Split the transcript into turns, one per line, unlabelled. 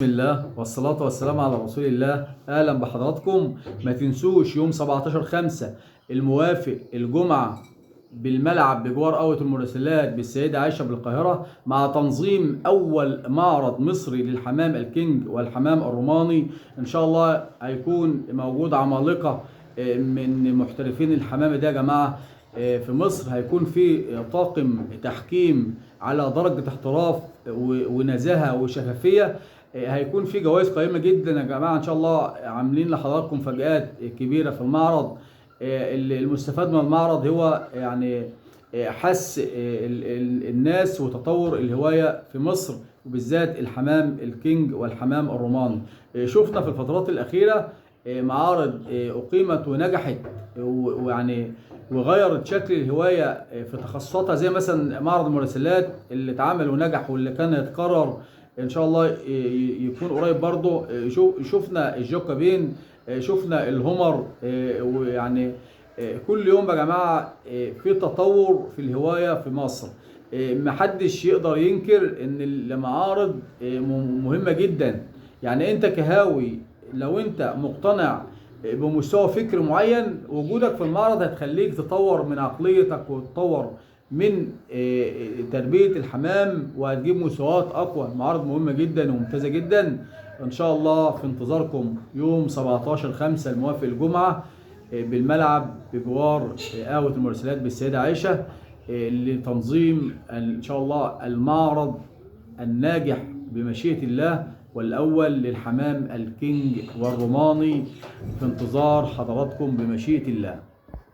بسم الله والصلاة والسلام على رسول الله. أهلا بحضراتكم. ما تنسوش يوم 17/5 الموافق الجمعة بالملعب بجوار قوة المراسلات بالسيدة عائشة بالقاهرة، مع تنظيم أول معرض مصري للحمام الكينج والحمام الروماني. إن شاء الله هيكون موجود عمالقة من محترفين الحمام ده يا جماعة. في مصر هيكون في طاقم تحكيم على درجة احتراف ونزاهة وشفافية. هيكون في جوائز قيمة جدا يا جماعة. ان شاء الله عاملين لحضراتكم مفاجآت كبيرة في المعرض. المستفاد من المعرض هو يعني حث الناس وتطور الهواية في مصر، وبالذات الحمام الكينج والحمام الروماني. شفنا في الفترات الأخيرة معارض أقيمت ونجحت ويعني وغيرت شكل الهواية في تخصصاتها، زي مثلا معرض المراسلات اللي اتعمل ونجح واللي كان يتكرر ان شاء الله يكون قريب برضه. شفنا الجوكابين، شفنا الهمر، ويعني كل يوم يا جماعه في تطور في الهوايه في مصر. محدش يقدر ينكر ان المعارض مهمه جدا. يعني انت كهاوي لو انت مقتنع بمستوى فكر معين، وجودك في المعرض هتخليك تطور من عقليتك وتطور من تربية الحمام، وهتجيب مستويات أقوى. معارض مهمة جدا وممتازة جدا. إن شاء الله في انتظاركم يوم 17/5 الموافق الجمعة بالملعب بجوار قهوة المراسلات بالسيدة عائشة، لتنظيم إن شاء الله المعرض الناجح بمشيئة الله، والأول للحمام الكينج والروماني. في انتظار حضراتكم بمشيئة الله.